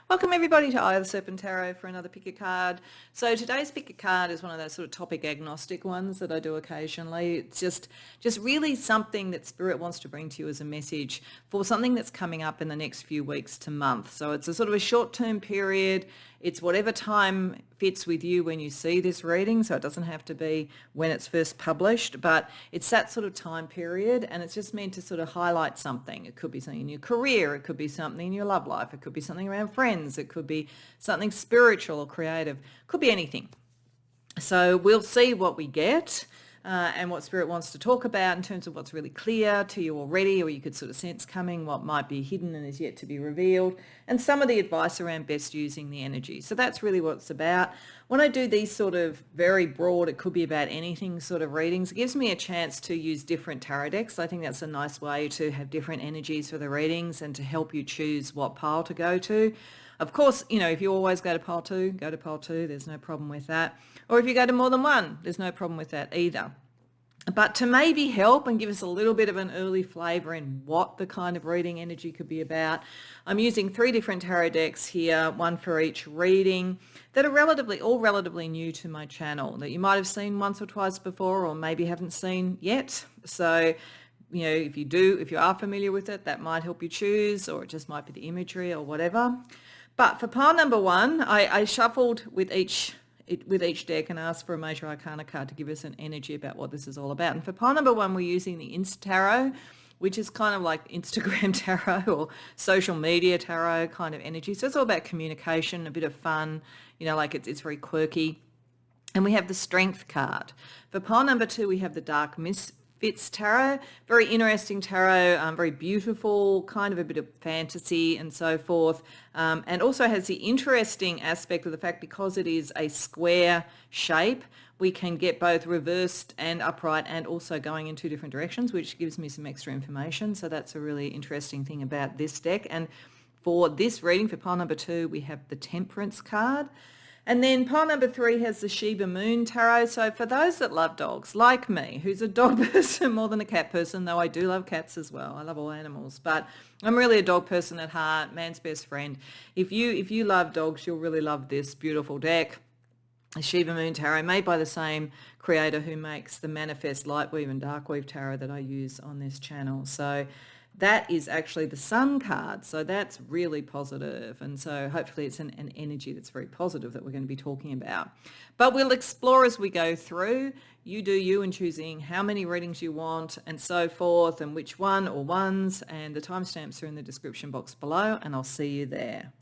Welcome everybody to Eye of the Serpent Tarot for another pick a card. So today's pick a card is one of those sort of topic agnostic ones that I do occasionally. It's just really something that Spirit wants to bring to you as a message for something that's coming up in the next few weeks to month. So it's a sort of a short-term period. It's whatever time fits with you when you see this reading, so it doesn't have to be when it's first published, but it's that sort of time period, and it's just meant to sort of highlight something. It could be something in your career, it could be something in your love life, it could be something around friends, it could be something spiritual or creative, it could be anything. So we'll see what we get. And what Spirit wants to talk about in terms of what's really clear to you already, or you could sort of sense coming, what might be hidden and is yet to be revealed, and some of the advice around best using the energy. So that's really what it's about. When I do these sort of very broad, it could be about anything sort of readings, it gives me a chance to use different tarot decks. I think that's a nice way to have different energies for the readings and to help you choose what pile to go to. Of course, if you always go to pile two, go to pile two. There's no problem with that. Or if you go to more than one, there's no problem with that either. But to maybe help and give us a little bit of an early flavour in what the kind of reading energy could be about, I'm using 3 different tarot decks here, one for each reading, that are all relatively new to my channel, that you might have seen once or twice before or maybe haven't seen yet. So if you are familiar with it, that might help you choose, or it just might be the imagery or whatever. But for pile number 1, I shuffled with each deck and asked for a major arcana card to give us an energy about what this is all about. And for pile number 1, we're using the Insta Tarot, which is kind of like Instagram tarot or social media tarot kind of energy. So it's all about communication, a bit of fun, it's very quirky. And we have the Strength card. For pile number 2, we have the Dark Misfits Tarot. Very interesting tarot, very beautiful, kind of a bit of fantasy and so forth. And also has the interesting aspect of the fact, because it is a square shape, we can get both reversed and upright and also going in 2 different directions, which gives me some extra information. So that's a really interesting thing about this deck. And for this reading, for pile number 2, we have the Temperance card. And then pile number 3 has the Shiba Moon Tarot. So for those that love dogs, like me, who's a dog person more than a cat person, though I do love cats as well. I love all animals, but I'm really a dog person at heart, man's best friend. If you love dogs, you'll really love this beautiful deck. A Shiba Moon Tarot, made by the same creator who makes the Manifest Lightweave and Darkweave Tarot that I use on this channel. So that is actually the Sun card. So that's really positive. And so hopefully it's an energy that's very positive that we're going to be talking about. But we'll explore as we go through. You do you in choosing how many readings you want and so forth, and which one or ones. And the timestamps are in the description box below, and I'll see you there.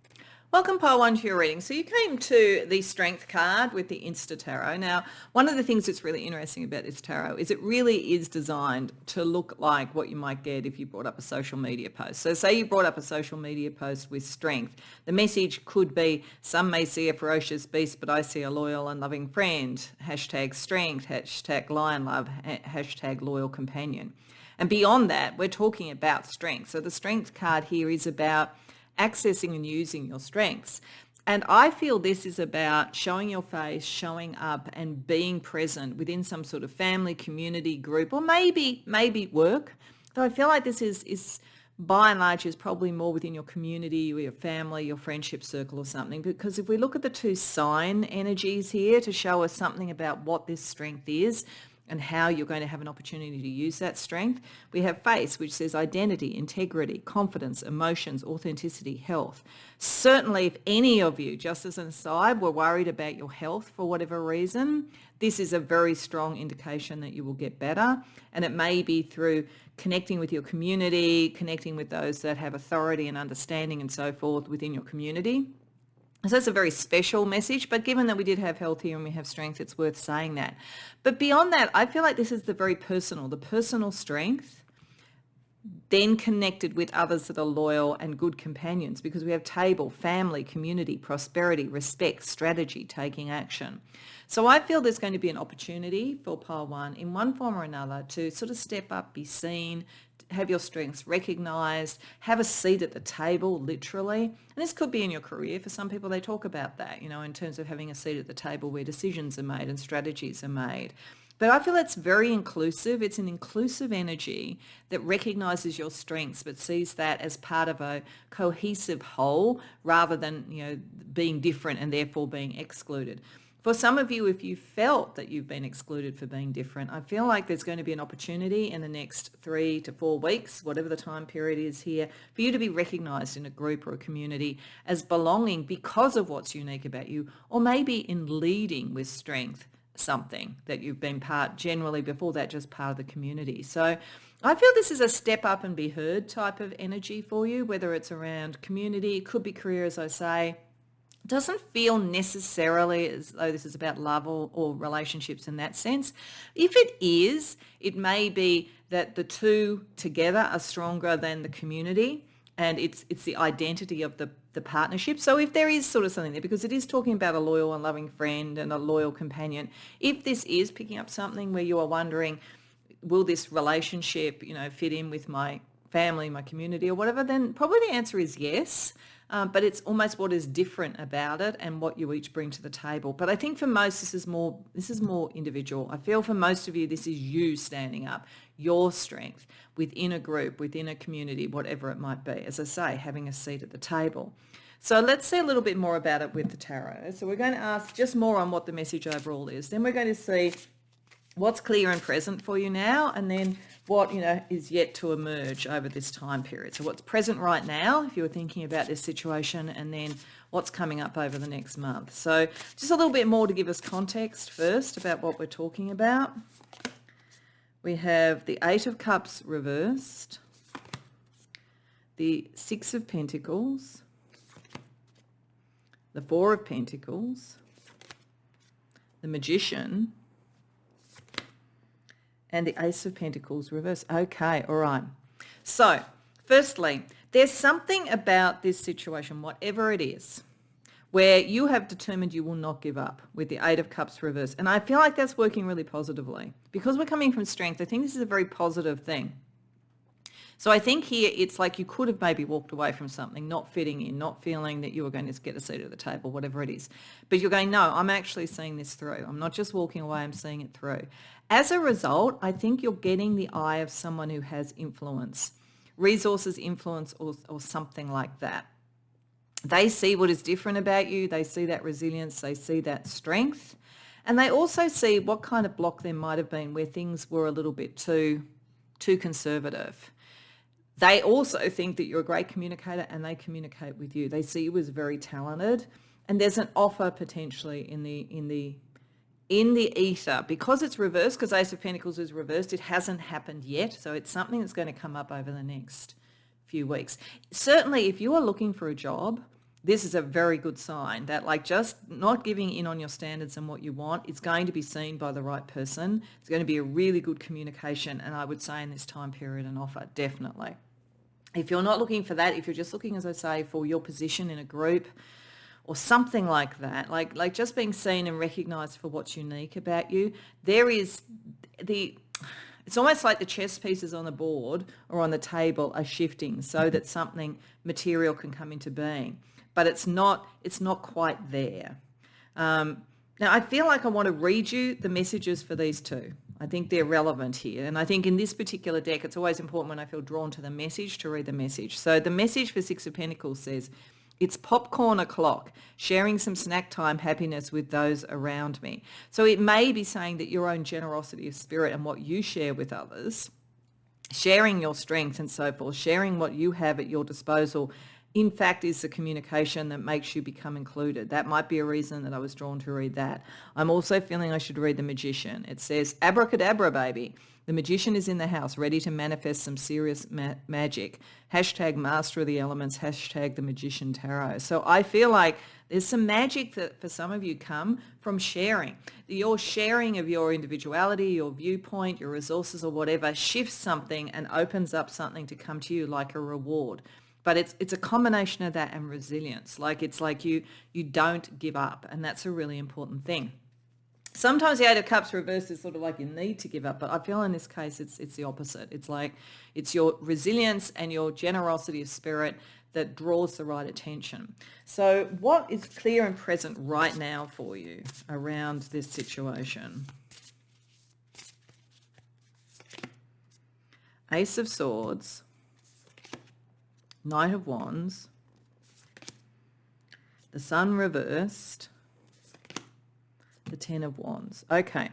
Welcome pile 1 to your reading. So you came to the Strength card with the Insta Tarot. Now, one of the things that's really interesting about this tarot is it really is designed to look like what you might get if you brought up a social media post. So say you brought up a social media post with strength. The message could be, some may see a ferocious beast, but I see a loyal and loving friend. Hashtag strength, hashtag lion love, hashtag loyal companion. And beyond that, we're talking about strength. So the Strength card here is about accessing and using your strengths. And I feel this is about showing your face, showing up and being present within some sort of family, community, group, or maybe work. Though I feel like this is by and large is probably more within your community or your family, your friendship circle or something. Because if we look at the 2 sign energies here to show us something about what this strength is, and how you're going to have an opportunity to use that strength. We have face, which says identity, integrity, confidence, emotions, authenticity, health. Certainly, if any of you, just as an aside, were worried about your health for whatever reason, this is a very strong indication that you will get better. And it may be through connecting with your community, connecting with those that have authority and understanding and so forth within your community. So that's a very special message, but given that we did have health here and we have strength, it's worth saying that. But beyond that, I feel like this is the personal strength, then connected with others that are loyal and good companions, because we have table, family, community, prosperity, respect, strategy, taking action. So I feel there's going to be an opportunity for pile 1 in one form or another to sort of step up, be seen, have your strengths recognized, have a seat at the table, literally. And this could be in your career. For some people, they talk about that, in terms of having a seat at the table where decisions are made and strategies are made. But I feel it's very inclusive. It's an inclusive energy that recognizes your strengths, but sees that as part of a cohesive whole rather than, being different and therefore being excluded. For some of you, if you felt that you've been excluded for being different, I feel like there's going to be an opportunity in the next 3 to 4 weeks, whatever the time period is here, for you to be recognized in a group or a community as belonging because of what's unique about you, or maybe in leading with strength something that you've been part generally before that, just part of the community. So I feel this is a step up and be heard type of energy for you, whether it's around community, it could be career, as I say. Doesn't feel necessarily as though this is about love or relationships in that sense. If it is, it may be that the two together are stronger than the community, and it's the identity of the partnership. So if there is sort of something there, because it is talking about a loyal and loving friend and a loyal companion, if this is picking up something where you are wondering, will this relationship, fit in with my family, my community or whatever, then probably the answer is yes. But it's almost what is different about it and what you each bring to the table. But I think for most, this is more individual. I feel for most of you, this is you standing up, your strength within a group, within a community, whatever it might be. As I say, having a seat at the table. So let's see a little bit more about it with the tarot. So we're going to ask just more on what the message overall is. Then we're going to see what's clear and present for you now, and then what is yet to emerge over this time period. So what's present right now if you're thinking about this situation, and then what's coming up over the next month. So just a little bit more to give us context first about what we're talking about. We have the 8 of Cups reversed, the 6 of Pentacles, the 4 of Pentacles, the Magician, and the Ace of Pentacles reversed. Okay, all right. So, firstly, there's something about this situation, whatever it is, where you have determined you will not give up with the 8 of Cups reversed. And I feel like that's working really positively. Because we're coming from strength, I think this is a very positive thing. So I think here it's like you could have maybe walked away from something, not fitting in, not feeling that you were going to get a seat at the table, whatever it is. But you're going, no, I'm actually seeing this through. I'm not just walking away, I'm seeing it through. As a result, I think you're getting the eye of someone who has influence, resources, influence, or something like that. They see what is different about you. They see that resilience. They see that strength. And they also see what kind of block there might have been where things were a little bit too conservative. They also think that you're a great communicator, and they communicate with you. They see you as very talented, and there's an offer potentially in the ether. Because it's reversed, because Ace of Pentacles is reversed, it hasn't happened yet. So it's something that's going to come up over the next few weeks. Certainly, if you are looking for a job, this is a very good sign that, like, just not giving in on your standards and what you want, it's going to be seen by the right person. It's going to be a really good communication, and I would say in this time period an offer, definitely. If you're not looking for that, if you're just looking, as I say, for your position in a group or something like that, like just being seen and recognized for what's unique about you, it's almost like the chess pieces on the board or on the table are shifting so that something material can come into being, but it's not quite there. Now, I feel like I want to read you the messages for these two. I think they're relevant here. And I think in this particular deck, it's always important when I feel drawn to the message to read the message. So the message for 6 of Pentacles says, it's popcorn o'clock, sharing some snack time happiness with those around me. So it may be saying that your own generosity of spirit and what you share with others, sharing your strength and so forth, sharing what you have at your disposal, in fact, is the communication that makes you become included. That might be a reason that I was drawn to read that. I'm also feeling I should read the Magician. It says, abracadabra, baby. The magician is in the house, ready to manifest some serious magic. Hashtag master of the elements, hashtag the magician tarot. So I feel like there's some magic that for some of you come from sharing. Your sharing of your individuality, your viewpoint, your resources or whatever shifts something and opens up something to come to you like a reward. But it's a combination of that and resilience. Like it's like you don't give up, and that's a really important thing. Sometimes the 8 of Cups reversed is sort of like you need to give up, but I feel in this case it's the opposite. It's like it's your resilience and your generosity of spirit that draws the right attention. So what is clear and present right now for you around this situation? Ace of Swords, Knight of Wands, the Sun reversed, the Ten of Wands. Okay.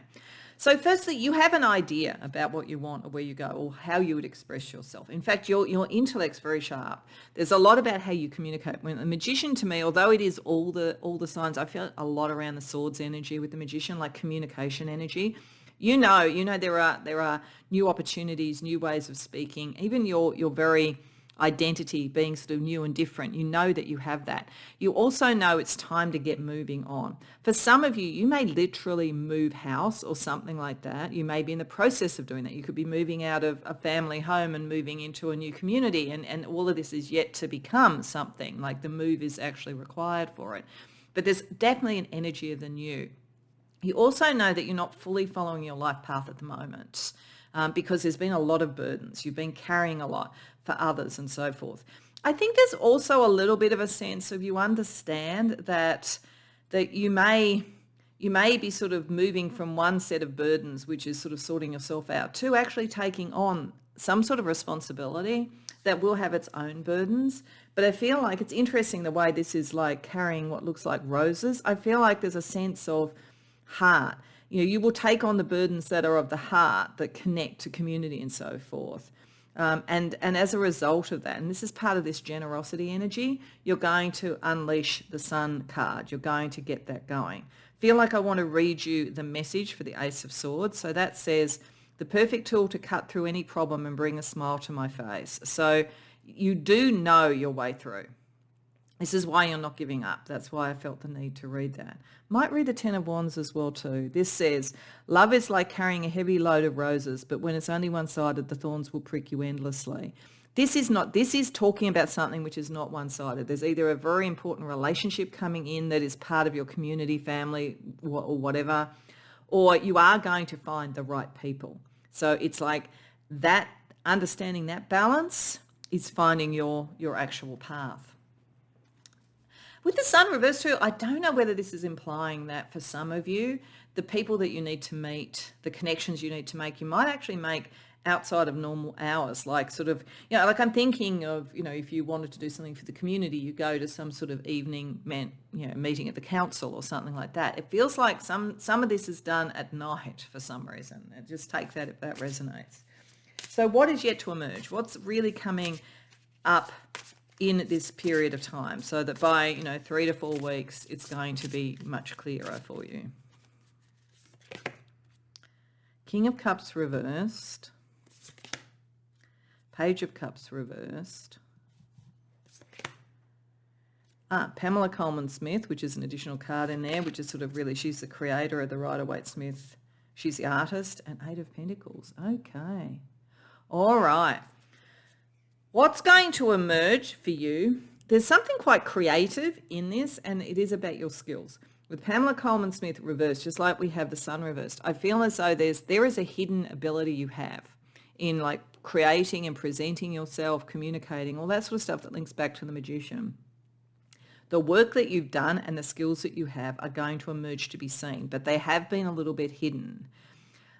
So firstly, you have an idea about what you want or where you go or how you would express yourself. In fact, your intellect's very sharp. There's a lot about how you communicate. When a magician, to me, although it is all the signs, I feel a lot around the swords energy with the magician, like communication energy. You know there are new opportunities, new ways of speaking, even your very identity being sort of new and different. You know that you have that. You also know it's time to get moving on. For some of you, you may literally move house or something like that. You may be in the process of doing that. You could be moving out of a family home and moving into a new community, and all of this is yet to become something, like the move is actually required for it. But there's definitely an energy of the new. You also know that you're not fully following your life path at the moment because there's been a lot of burdens. You've been carrying a lot for others and so forth. I think there's also a little bit of a sense of you understand that you may be sort of moving from one set of burdens, which is sort of sorting yourself out, to actually taking on some sort of responsibility that will have its own burdens. But I feel like it's interesting the way this is like carrying what looks like roses. I feel like there's a sense of heart. You will take on the burdens that are of the heart that connect to community and so forth. And as a result of that, and this is part of this generosity energy, you're going to unleash the Sun card. You're going to get that going. Feel like I want to read you the message for the Ace of Swords. So that says, the perfect tool to cut through any problem and bring a smile to my face. So you do know your way through. This is why you're not giving up. That's why I felt the need to read that. Might read the Ten of Wands as well too. This says, love is like carrying a heavy load of roses, but when it's only one-sided, the thorns will prick you endlessly. This is talking about something which is not one-sided. There's either a very important relationship coming in that is part of your community, family, or whatever, or you are going to find the right people. So it's like that, understanding that balance is finding your actual path. With the Sun reversed too, I don't know whether this is implying that for some of you, the people that you need to meet, the connections you need to make, you might actually make outside of normal hours, like sort of, like I'm thinking of, if you wanted to do something for the community, you go to some sort of evening meeting at the council or something like that. It feels like some of this is done at night for some reason. Just take that if that resonates. So what is yet to emerge? What's really coming up in this period of time, so that by 3 to 4 weeks it's going to be much clearer for you? King of Cups reversed, Page of Cups reversed, Pamela Coleman Smith, which is an additional card in there, which is sort of really, she's the creator of the Rider-Waite Smith, she's the artist, and 8 of Pentacles. Okay, all right. What's going to emerge for you? There's something quite creative in this, and it is about your skills. With Pamela Coleman Smith reversed, just like we have the Sun reversed, I feel as though there is a hidden ability you have in like creating and presenting yourself, communicating, all that sort of stuff that links back to the Magician. The work that you've done and the skills that you have are going to emerge to be seen, but they have been a little bit hidden.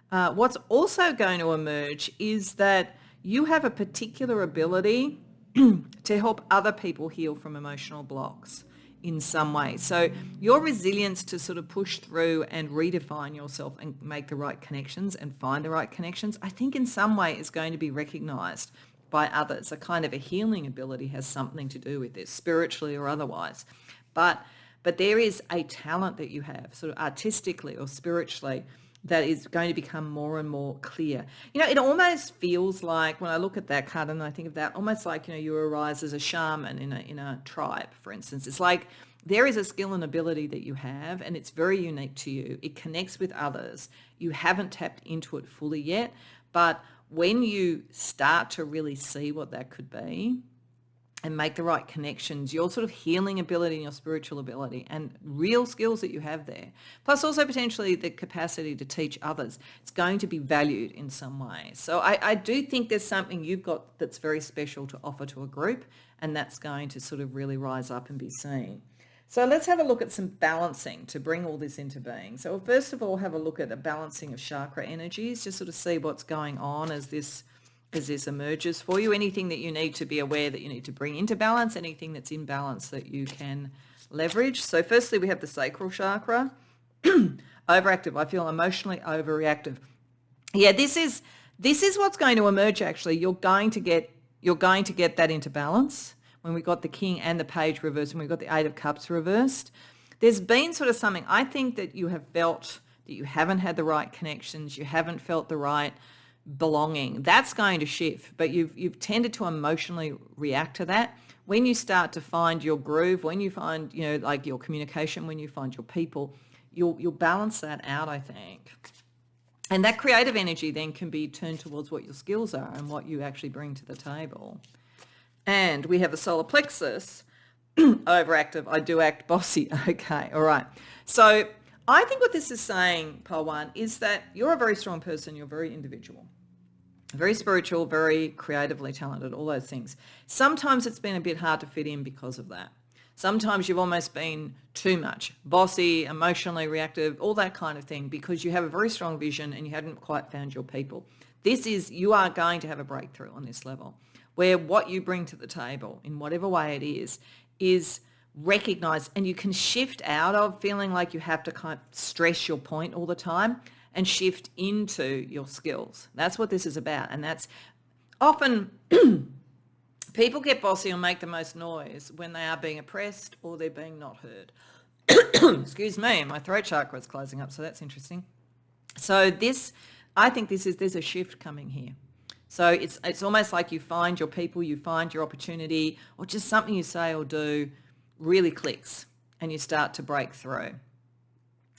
What's also going to emerge is that you have a particular ability to help other people heal from emotional blocks in some way. So your resilience to sort of push through and redefine yourself and make the right connections and find the right connections, I think in some way is going to be recognized by others. A kind of a healing ability has something to do with this, spiritually or otherwise. But there is a talent that you have, sort of artistically or spiritually, that is going to become more and more clear. It almost feels like, when I look at that card and I think of that, almost like, you arise as a shaman in a tribe, for instance. It's like there is a skill and ability that you have, and it's very unique to you. It connects with others. You haven't tapped into it fully yet, but when you start to really see what that could be and make the right connections, your sort of healing ability and your spiritual ability and real skills that you have there, plus also potentially the capacity to teach others, it's going to be valued in some way. So I do think there's something you've got that's very special to offer to a group, and that's going to sort of really rise up and be seen. So let's have a look at some balancing to bring all this into being. So we'll first of all have a look at the balancing of chakra energies, just sort of see what's going on as this as this emerges for you. Anything that you need to be aware that you need to bring into balance, anything that's in balance that you can leverage. So firstly, we have the sacral chakra. Overactive. I feel emotionally overreactive. Yeah, this is what's going to emerge actually. You're going to get that into balance when we got the king and the page reversed, when we got the 8 of cups reversed. There's been sort of something, I think, that you have felt that you haven't had the right connections, you haven't felt the right belonging. That's going to shift, but you've tended to emotionally react to that. When you start to find your groove, when you find, like your communication, when you find your people, you'll balance that out, I think. And that creative energy then can be turned towards what your skills are and what you actually bring to the table. And we have the solar plexus, overactive. I do act bossy. Okay, all right. So I think what this is saying, Pole 1, is that you're a very strong person. You're very individual, very spiritual, very creatively talented, all those things. Sometimes it's been a bit hard to fit in because of that. Sometimes you've almost been too much, bossy, emotionally reactive, all that kind of thing, because you have a very strong vision and you hadn't quite found your people. You are going to have a breakthrough on this level, where what you bring to the table, in whatever way it is recognized, and you can shift out of feeling like you have to kind of stress your point all the time and shift into your skills. That's what this is about. And that's often people get bossy or make the most noise when they are being oppressed or they're being not heard. Excuse me, my throat chakra is closing up, so that's interesting. So I think there's a shift coming here. So it's almost like you find your people, you find your opportunity, or just something you say or do really clicks and you start to break through.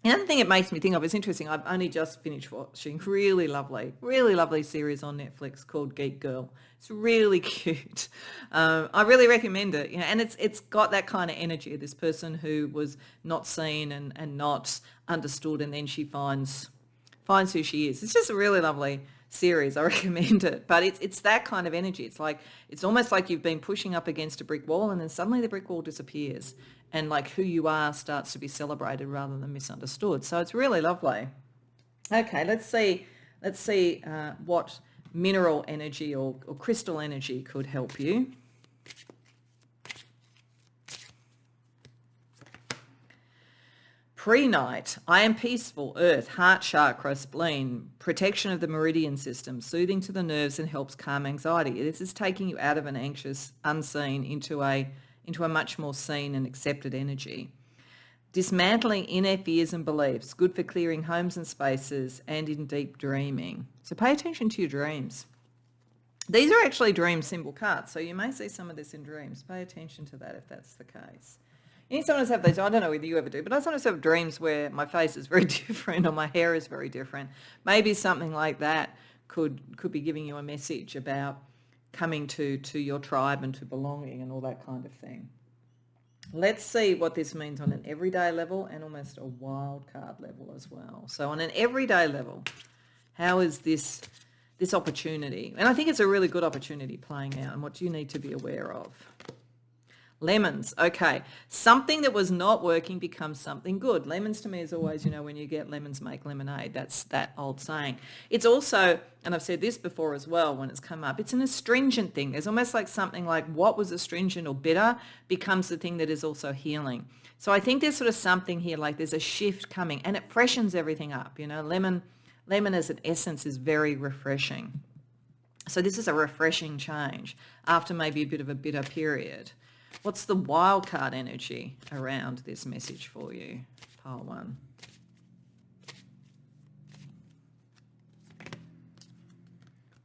Another thing it makes me think of is interesting. I've only just finished watching really lovely series on Netflix called Geek Girl. It's really cute. I really recommend it. And it's got that kind of energy of this person who was not seen and not understood, and then she finds who she is. It's just a really lovely series. I recommend it. But it's that kind of energy. It's almost like you've been pushing up against a brick wall, and then suddenly the brick wall disappears, and like who you are starts to be celebrated rather than misunderstood. So it's really lovely. Okay, let's see what mineral energy or crystal energy could help you. Pre-night, I am peaceful, earth, heart chakra, spleen, protection of the meridian system, soothing to the nerves and helps calm anxiety. This is taking you out of an anxious, unseen into a much more seen and accepted energy. Dismantling inner fears and beliefs, good for clearing homes and spaces and in deep dreaming. So pay attention to your dreams. These are actually dream symbol cards, so you may see some of this in dreams. Pay attention to that if that's the case. You sometimes have these, I don't know whether you ever do, but I sometimes have dreams where my face is very different or my hair is very different. Maybe something like that could be giving you a message about coming to your tribe and to belonging and all that kind of thing. Let's see what this means on an everyday level and almost a wild card level as well. So on an everyday level, how is this opportunity? And I think it's a really good opportunity playing out, and what do you need to be aware of? Lemons. Okay. Something that was not working becomes something good. Lemons to me is always, when you get lemons, make lemonade. That's that old saying. It's also, and I've said this before as well when it's come up, it's an astringent thing. There's almost like something like what was astringent or bitter becomes the thing that is also healing. So I think there's sort of something here, like there's a shift coming and it freshens everything up. Lemon as an essence is very refreshing. So this is a refreshing change after maybe a bit of a bitter period. What's the wild card energy around this message for you, pile 1?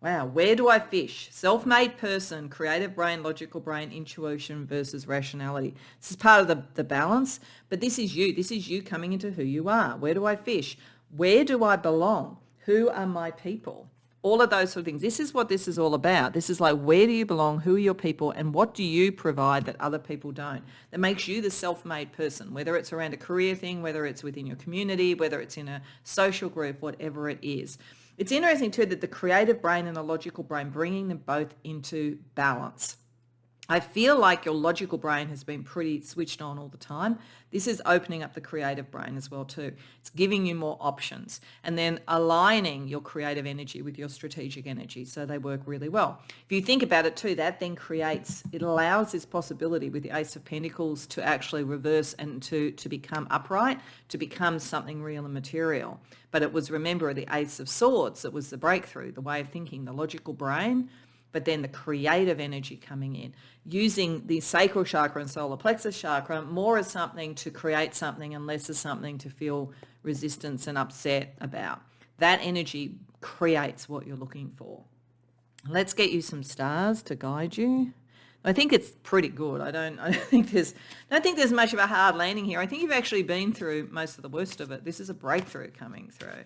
Wow, where do I fish? Self-made person, creative brain, logical brain, intuition versus rationality. This is part of the balance, but this is you. This is you coming into who you are. Where do I fish? Where do I belong? Who are my people? All of those sort of things. This is what this is all about. This is like, where do you belong? Who are your people? And what do you provide that other people don't? That makes you the self-made person, whether it's around a career thing, whether it's within your community, whether it's in a social group, whatever it is. It's interesting too that the creative brain and the logical brain, bringing them both into balance. I feel like your logical brain has been pretty switched on all the time. This is opening up the creative brain as well too. It's giving you more options and then aligning your creative energy with your strategic energy so they work really well. If you think about it too, that then it allows this possibility with the Ace of Pentacles to actually reverse and to become upright, to become something real and material. But it was, remember, the Ace of Swords that was the breakthrough, the way of thinking, the logical brain, but then the creative energy coming in, using the sacral chakra and solar plexus chakra more as something to create something and less as something to feel resistance and upset about. That energy creates what you're looking for. Let's get you some stars to guide you. I think it's pretty good. I don't think there's much of a hard landing here. I think you've actually been through most of the worst of it. This is a breakthrough coming through.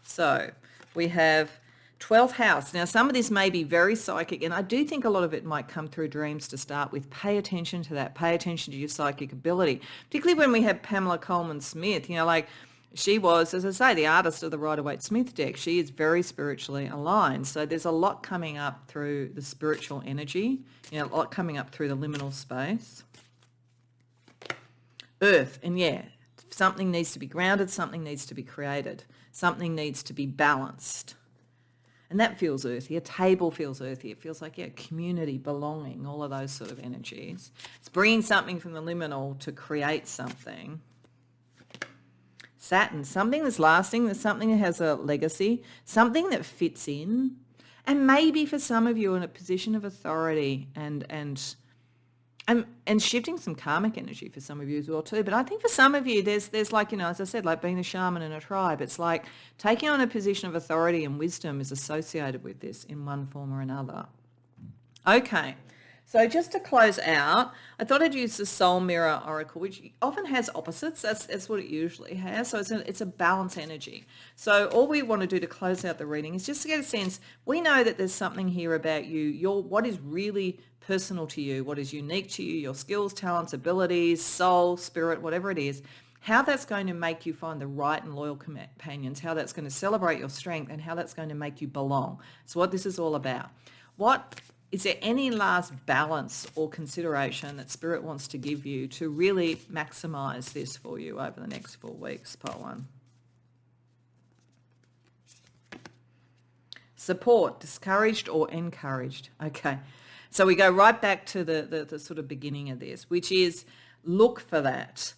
So we have 12th house. Now, some of this may be very psychic, and I do think a lot of it might come through dreams to start with. Pay attention to that. Pay attention to your psychic ability, particularly when we have Pamela Coleman-Smith, like she was, as I say, the artist of the Rider-Waite-Smith deck. She is very spiritually aligned. So there's a lot coming up through the spiritual energy, a lot coming up through the liminal space. Earth, and something needs to be grounded, something needs to be created, something needs to be balanced. And that feels earthy. A table feels earthy. It feels like, community, belonging, all of those sort of energies. It's bringing something from the liminal to create something. Saturn, something that's lasting, there's something that has a legacy, something that fits in. And maybe for some of you in a position of authority and shifting some karmic energy for some of you as well too. But I think for some of you, there's like, as I said, like being a shaman in a tribe. It's like taking on a position of authority and wisdom is associated with this in one form or another. Okay, so just to close out, I thought I'd use the Soul Mirror Oracle, which often has opposites. That's what it usually has. So it's a balance energy. So all we want to do to close out the reading is just to get a sense. We know that there's something here about you, what is really personal to you, what is unique to you, your skills, talents, abilities, soul, spirit, whatever it is, how that's going to make you find the right and loyal companions, how that's going to celebrate your strength, and how that's going to make you belong. So what this is all about. Is there any last balance or consideration that Spirit wants to give you to really maximize this for you over the next 4 weeks, part 1? Support, discouraged or encouraged? Okay. So we go right back to the sort of beginning of this, which is look for that.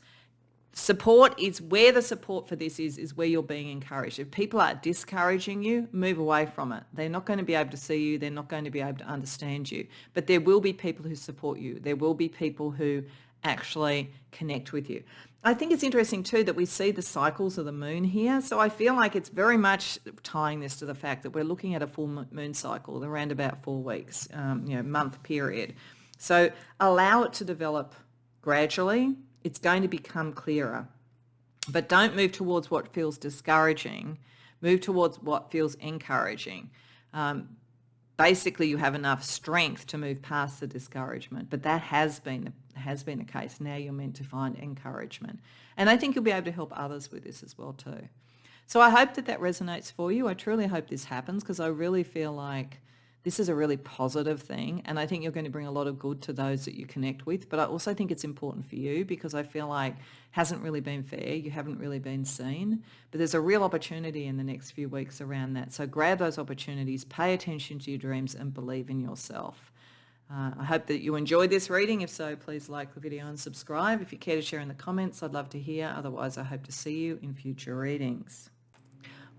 Support is where the support for this is where you're being encouraged. If people are discouraging you, move away from it. They're not going to be able to see you. They're not going to be able to understand you. But there will be people who support you. There will be people who actually connect with you. I think it's interesting too that we see the cycles of the moon here. So I feel like it's very much tying this to the fact that we're looking at a full moon cycle around about 4 weeks, month period. So allow it to develop gradually. It's going to become clearer. But don't move towards what feels discouraging. Move towards what feels encouraging. Basically, you have enough strength to move past the discouragement, but that has been the case. Now you're meant to find encouragement. And I think you'll be able to help others with this as well too. So I hope that resonates for you. I truly hope this happens because I really feel like this is a really positive thing, and I think you're going to bring a lot of good to those that you connect with. But I also think it's important for you because I feel like it hasn't really been fair. You haven't really been seen. But there's a real opportunity in the next few weeks around that. So grab those opportunities, pay attention to your dreams, and believe in yourself. I hope that you enjoyed this reading. If so, please like the video and subscribe. If you care to share in the comments, I'd love to hear. Otherwise, I hope to see you in future readings.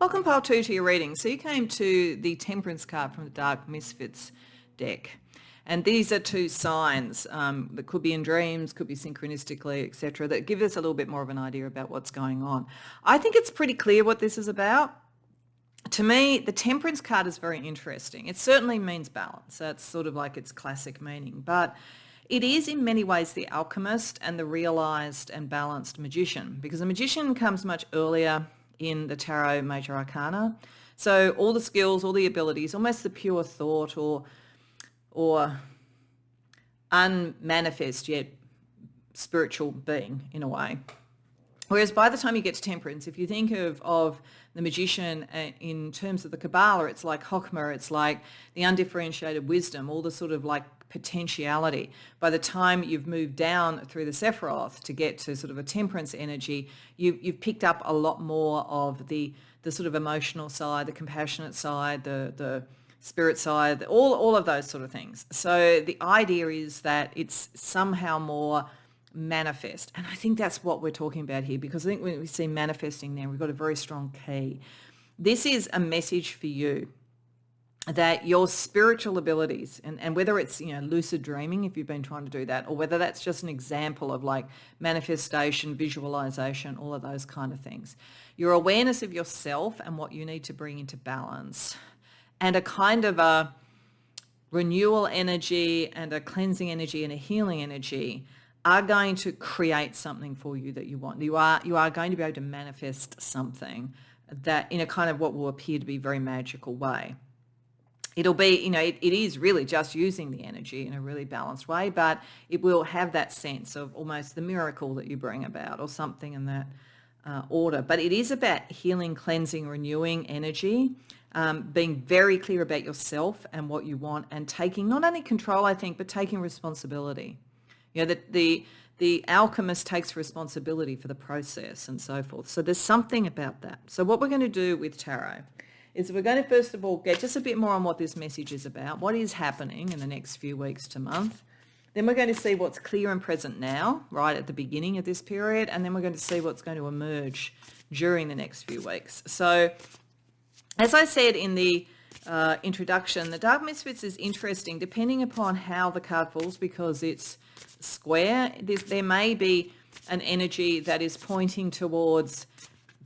Welcome, pile 2, to your reading. So you came to the Temperance card from the Dark Misfits deck. And these are 2 signs that could be in dreams, could be synchronistically, etc., that give us a little bit more of an idea about what's going on. I think it's pretty clear what this is about. To me, the Temperance card is very interesting. It certainly means balance. That's sort of like its classic meaning. But it is in many ways the alchemist and the realized and balanced magician, because the magician comes much earlier in the Tarot Major Arcana. So all the skills, all the abilities, almost the pure thought or unmanifest yet spiritual being in a way. Whereas by the time you get to Temperance, if you think of the magician in terms of the Kabbalah, it's like Chokmah, it's like the undifferentiated wisdom, all the sort of like potentiality. By the time you've moved down through the Sephiroth to get to sort of a temperance energy, you've picked up a lot more of the sort of emotional side, the compassionate side, the spirit side, all of those sort of things. So the idea is that it's somehow more manifest. And I think that's what we're talking about here, because I think when we see manifesting there, we've got a very strong key. This is a message for you that your spiritual abilities, and whether it's, lucid dreaming, if you've been trying to do that, or whether that's just an example of like manifestation, visualization, all of those kind of things, your awareness of yourself and what you need to bring into balance, and a kind of a renewal energy and a cleansing energy and a healing energy are going to create something for you that you want. You are going to be able to manifest something that in a kind of what will appear to be very magical way. It'll be, it is really just using the energy in a really balanced way, but it will have that sense of almost the miracle that you bring about or something in that order. But it is about healing, cleansing, renewing energy, being very clear about yourself and what you want, and taking not only control, I think, but taking responsibility. That the alchemist takes responsibility for the process and so forth. So there's something about that. So what we're going to do with tarot is we're going to first of all get just a bit more on what this message is about, what is happening in the next few weeks to month. Then we're going to see what's clear and present now, right at the beginning of this period, and then we're going to see what's going to emerge during the next few weeks. So as I said in the introduction, the Dark Misfits is interesting depending upon how the card falls, because it's square. There may be an energy that is pointing towards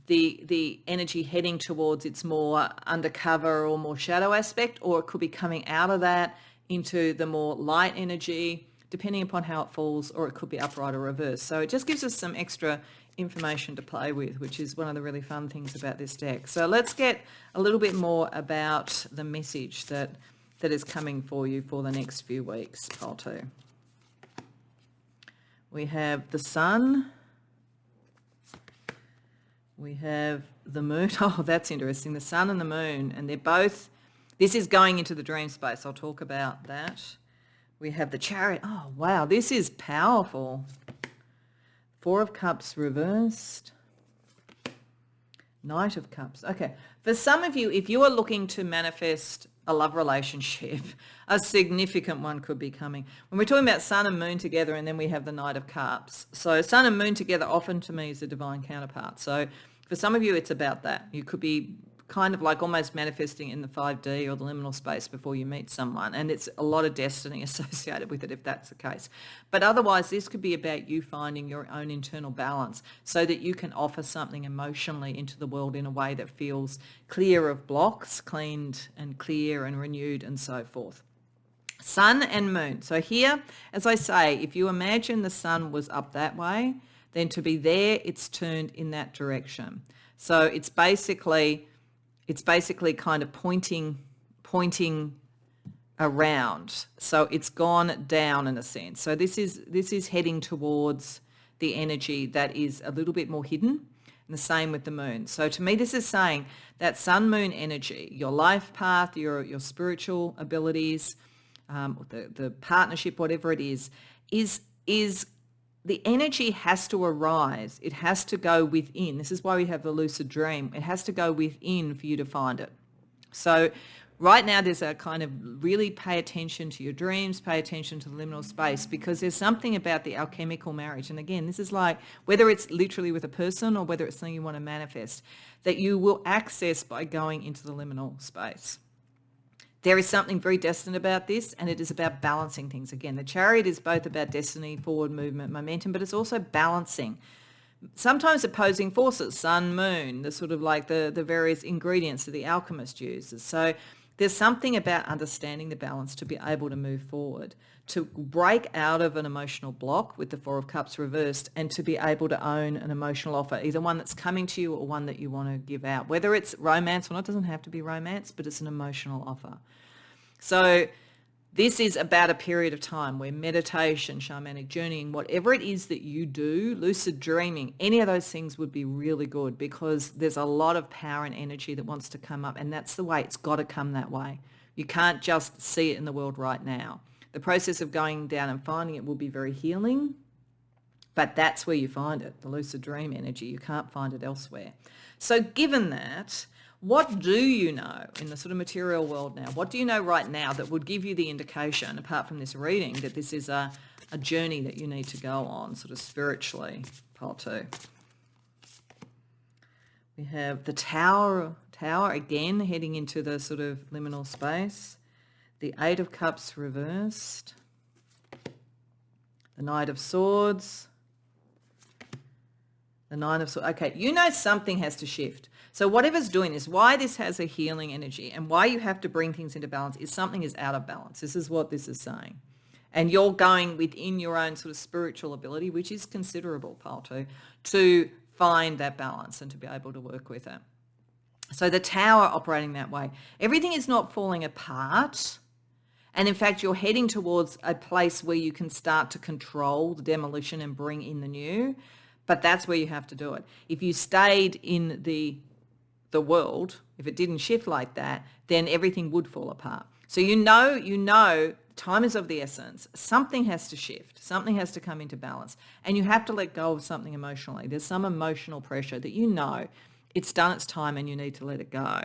the energy heading towards its more undercover or more shadow aspect, or it could be coming out of that into the more light energy, depending upon how it falls, or it could be upright or reverse. So it just gives us some extra information to play with, which is one of the really fun things about this deck. So let's get a little bit more about the message that is coming for you for the next few weeks. Pile 2. We have the sun. We have the moon. Oh, that's interesting. The sun and the moon, and they're both, this is going into the dream space. I'll talk about that. We have the chariot. Oh, wow. This is powerful. 4 of Cups reversed. Knight of Cups. Okay. For some of you, if you are looking to manifest a love relationship, a significant one could be coming. When we're talking about sun and moon together, and then we have the Knight of Cups. So sun and moon together often to me is a divine counterpart. So for some of you, it's about that. You could be kind of like almost manifesting in the 5D or the liminal space before you meet someone. And it's a lot of destiny associated with it if that's the case. But otherwise, this could be about you finding your own internal balance so that you can offer something emotionally into the world in a way that feels clear of blocks, cleaned and clear and renewed and so forth. Sun and moon. So here, as I say, if you imagine the sun was up that way, then to be there, it's turned in that direction. So it's basically kind of pointing around. So it's gone down in a sense. So this is heading towards the energy that is a little bit more hidden, and the same with the moon. So to me, this is saying that sun moon energy, your life path, your spiritual abilities, the partnership, whatever it is the energy has to arise. It has to go within. This is why we have the lucid dream. It has to go within for you to find it. So right now there's a kind of really pay attention to your dreams, pay attention to the liminal space, because there's something about the alchemical marriage. And again, this is like whether it's literally with a person or whether it's something you want to manifest, that you will access by going into the liminal space. There is something very destined about this, and it is about balancing things. Again, the chariot is both about destiny, forward movement, momentum, but it's also balancing. Sometimes opposing forces, sun, moon, the sort of like the various ingredients that the alchemist uses. So there's something about understanding the balance to be able to move forward, to break out of an emotional block with the 4 of Cups reversed, and to be able to own an emotional offer, either one that's coming to you or one that you want to give out, whether it's romance or not. It doesn't have to be romance, but it's an emotional offer. So this is about a period of time where meditation, shamanic journeying, whatever it is that you do, lucid dreaming, any of those things would be really good, because there's a lot of power and energy that wants to come up, and that's the way it's got to come that way. You can't just see it in the world right now. The process of going down and finding it will be very healing, but that's where you find it, the lucid dream energy. You can't find it elsewhere. So given that, what do you know in the sort of material world now? What do you know right now that would give you the indication, apart from this reading, that this is a journey that you need to go on, sort of spiritually? Pile 2. We have the Tower again, heading into the sort of liminal space. The 8 of Cups reversed. The Knight of Swords. The 9 of Swords. Okay, you know something has to shift. So whatever's doing this, why this has a healing energy and why you have to bring things into balance is something is out of balance. This is what this is saying. And you're going within your own sort of spiritual ability, which is considerable, Pile 2, to find that balance and to be able to work with it. So the Tower operating that way. Everything is not falling apart. And in fact, you're heading towards a place where you can start to control the demolition and bring in the new. But that's where you have to do it. If you stayed in the world, if it didn't shift like that, then everything would fall apart. So you know, time is of the essence. Something has to shift. Something has to come into balance. And you have to let go of something emotionally. There's some emotional pressure that you know it's done its time and you need to let it go.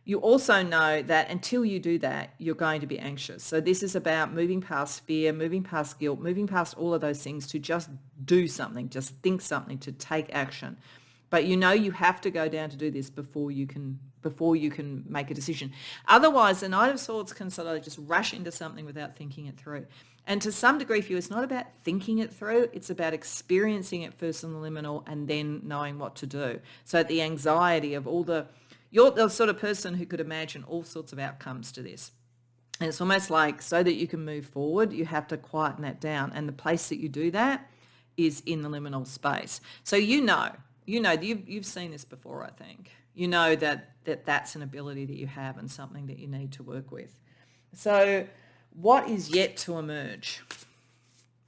You also know that until you do that, you're going to be anxious. So this is about moving past fear, moving past guilt, moving past all of those things to just do something, just think something, to take action. But you know you have to go down to do this before you can make a decision. Otherwise, the Knight of Swords can sort of just rush into something without thinking it through. And to some degree for you, it's not about thinking it through. It's about experiencing it first in the liminal and then knowing what to do. So the anxiety of you're the sort of person who could imagine all sorts of outcomes to this. And it's almost like so that you can move forward, you have to quieten that down. And the place that you do that is in the liminal space. So you've seen this before, I think. You know that's an ability that you have and something that you need to work with. So what is yet to emerge?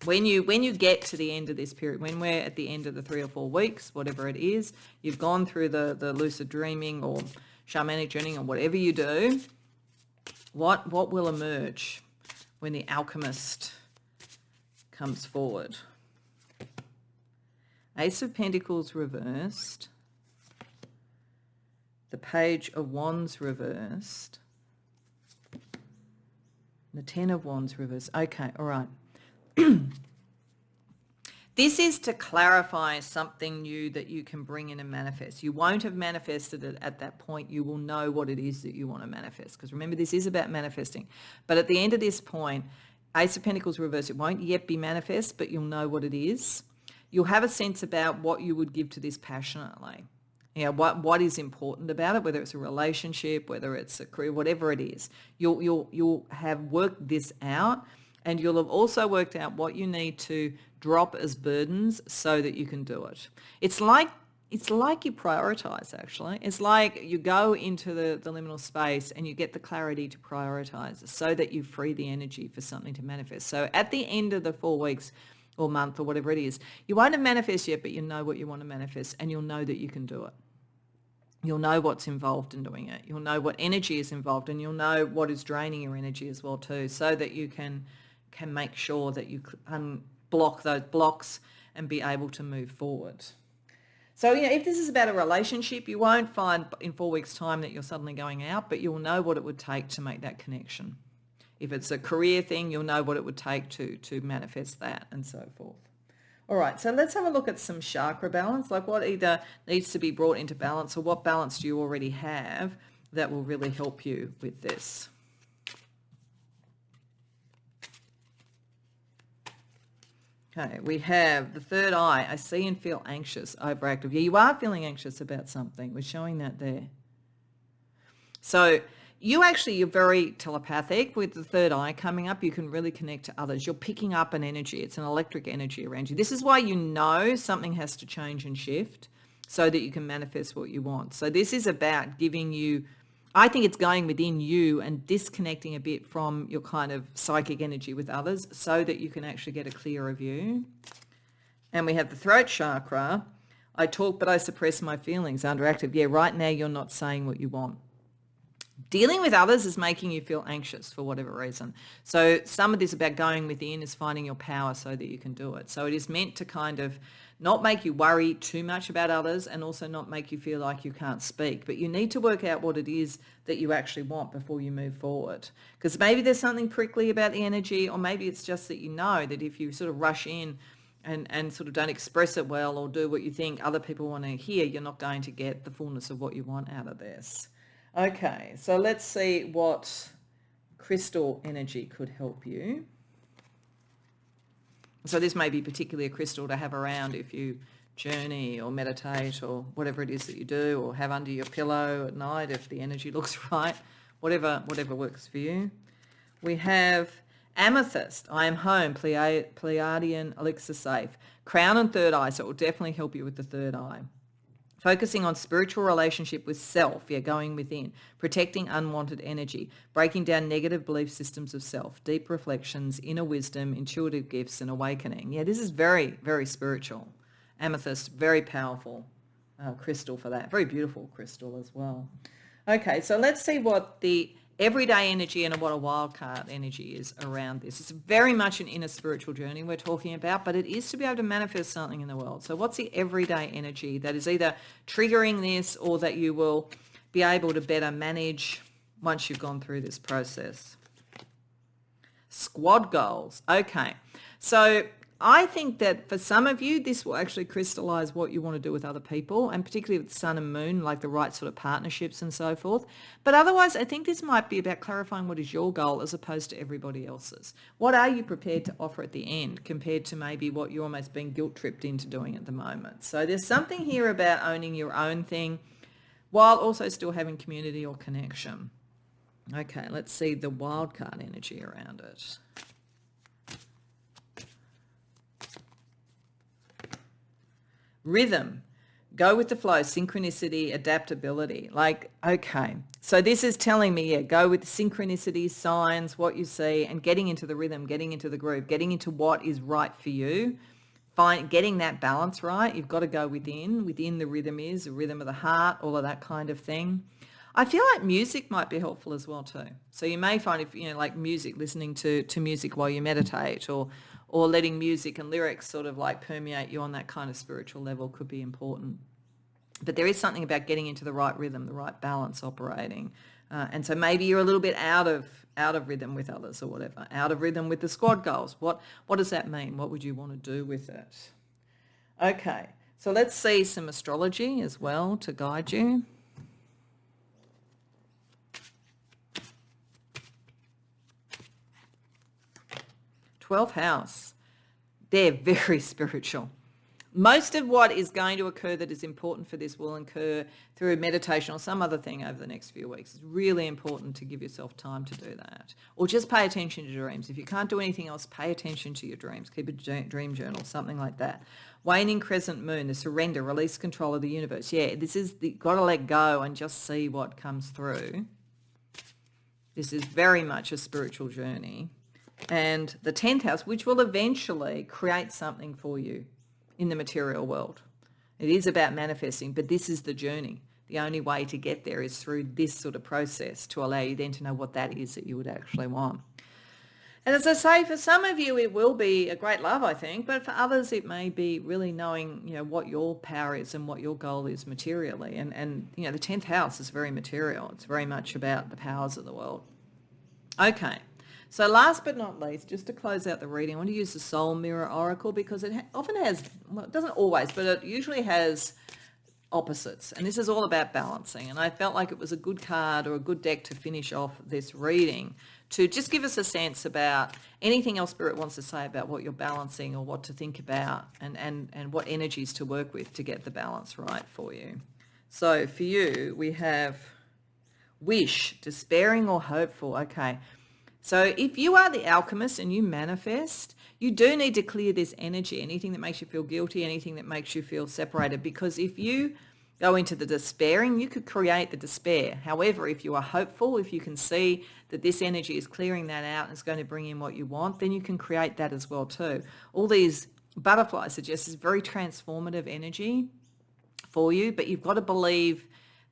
When you get to the end of this period, when we're at the end of the 3 or 4 weeks, whatever it is, you've gone through the lucid dreaming or shamanic journeying or whatever you do, what will emerge when the alchemist comes forward? Ace of Pentacles reversed. The Page of Wands reversed. The 10 of Wands reversed. Okay, all right. This is to clarify something new that you can bring in and manifest. You won't have manifested it at that point. You will know what it is that you want to manifest. Because remember, this is about manifesting. But at the end of this point, Ace of Pentacles reversed. It won't yet be manifest, but you'll know what it is. You'll have a sense about what you would give to this passionately. What is important about it, whether it's a relationship, whether it's a career, whatever it is. You'll have worked this out, and you'll have also worked out what you need to drop as burdens so that you can do it. It's like you prioritize, actually. It's like you go into the liminal space and you get the clarity to prioritize so that you free the energy for something to manifest. So at the end of the 4 weeks or month or whatever it is, you won't have manifest yet, but you know what you want to manifest and you'll know that you can do it. You'll know what's involved in doing it. You'll know what energy is involved, and you'll know what is draining your energy as well too, so that you can make sure that you unblock those blocks and be able to move forward. So, if this is about a relationship, you won't find in 4 weeks' time that you're suddenly going out, but you'll know what it would take to make that connection. If it's a career thing, you'll know what it would take to manifest that and so forth. All right, so let's have a look at some chakra balance, like what either needs to be brought into balance or what balance do you already have that will really help you with this. Okay, we have the third eye. I see and feel anxious, overactive. Yeah, you are feeling anxious about something. We're showing that there. So you're very telepathic with the third eye coming up. You can really connect to others. You're picking up an energy. It's an electric energy around you. This is why you know something has to change and shift so that you can manifest what you want. So this is about giving you, I think it's going within you and disconnecting a bit from your kind of psychic energy with others so that you can actually get a clearer view. And we have the throat chakra. I talk, but I suppress my feelings, underactive. Yeah, right now you're not saying what you want. Dealing with others is making you feel anxious for whatever reason. So some of this about going within is finding your power so that you can do it. So it is meant to kind of not make you worry too much about others and also not make you feel like you can't speak. But you need to work out what it is that you actually want before you move forward. Because maybe there's something prickly about the energy, or maybe it's just that you know that if you sort of rush in and sort of don't express it well or do what you think other people want to hear, you're not going to get the fullness of what you want out of this. Okay, so let's see what crystal energy could help you. So this may be particularly a crystal to have around if you journey or meditate or whatever it is that you do, or have under your pillow at night if the energy looks right, whatever works for you. We have amethyst, I am home, Pleiadian elixir safe, crown and third eye, so it will definitely help you with the third eye. Focusing on spiritual relationship with self, going within, protecting unwanted energy, breaking down negative belief systems of self, deep reflections, inner wisdom, intuitive gifts, and awakening. This is very, very spiritual. Amethyst, very powerful crystal for that. Very beautiful crystal as well. Okay, so let's see what the everyday energy and what a wild card energy is around this. It's very much an inner spiritual journey we're talking about, but it is to be able to manifest something in the world. So what's the everyday energy that is either triggering this or that you will be able to better manage once you've gone through this process? Squad goals. Okay. So I think that for some of you, this will actually crystallize what you want to do with other people, and particularly with sun and moon, like the right sort of partnerships and so forth. But otherwise, I think this might be about clarifying what is your goal as opposed to everybody else's. What are you prepared to offer at the end compared to maybe what you're almost being guilt-tripped into doing at the moment? So there's something here about owning your own thing while also still having community or connection. Okay, let's see the wildcard energy around it. Rhythm, go with the flow, synchronicity, adaptability. Okay, so this is telling me, go with the synchronicity, signs, what you see, and getting into the rhythm, getting into the groove, getting into what is right for you. Getting that balance right. You've got to go within the rhythm is the rhythm of the heart, all of that kind of thing. I feel like music might be helpful as well too. So you may find if, like music, listening to music while you meditate, or letting music and lyrics sort of like permeate you on that kind of spiritual level could be important. But there is something about getting into the right rhythm, the right balance operating. And so maybe you're a little bit out of rhythm with others or whatever, out of rhythm with the squad goals. What does that mean? What would you want to do with it? Okay, so let's see some astrology as well to guide you. 12th house, they're very spiritual. Most of what is going to occur that is important for this will occur through meditation or some other thing over the next few weeks. It's really important to give yourself time to do that. Or just pay attention to your dreams. If you can't do anything else, pay attention to your dreams. Keep a dream journal, something like that. Waning crescent moon, the surrender, release control of the universe. This is got to let go and just see what comes through. This is very much a spiritual journey. And the 10th house, which will eventually create something for you in the material world. It is about manifesting, but this is the journey. The only way to get there is through this sort of process to allow you then to know what that is that you would actually want. And as I say, for some of you, it will be a great love, I think, but for others, it may be really knowing, what your power is and what your goal is materially. And the 10th house is very material. It's very much about the powers of the world. Okay. So last but not least, just to close out the reading, I want to use the Soul Mirror Oracle because it often has, well, it doesn't always, but it usually has opposites. And this is all about balancing. And I felt like it was a good card or a good deck to finish off this reading to just give us a sense about anything else Spirit wants to say about what you're balancing or what to think about and what energies to work with to get the balance right for you. So for you, we have wish, despairing or hopeful. Okay. So if you are the alchemist and you manifest, you do need to clear this energy, anything that makes you feel guilty, anything that makes you feel separated, because if you go into the despairing, you could create the despair. However, if you are hopeful, if you can see that this energy is clearing that out and it's going to bring in what you want, then you can create that as well too. All these butterflies suggest this very transformative energy for you, but you've got to believe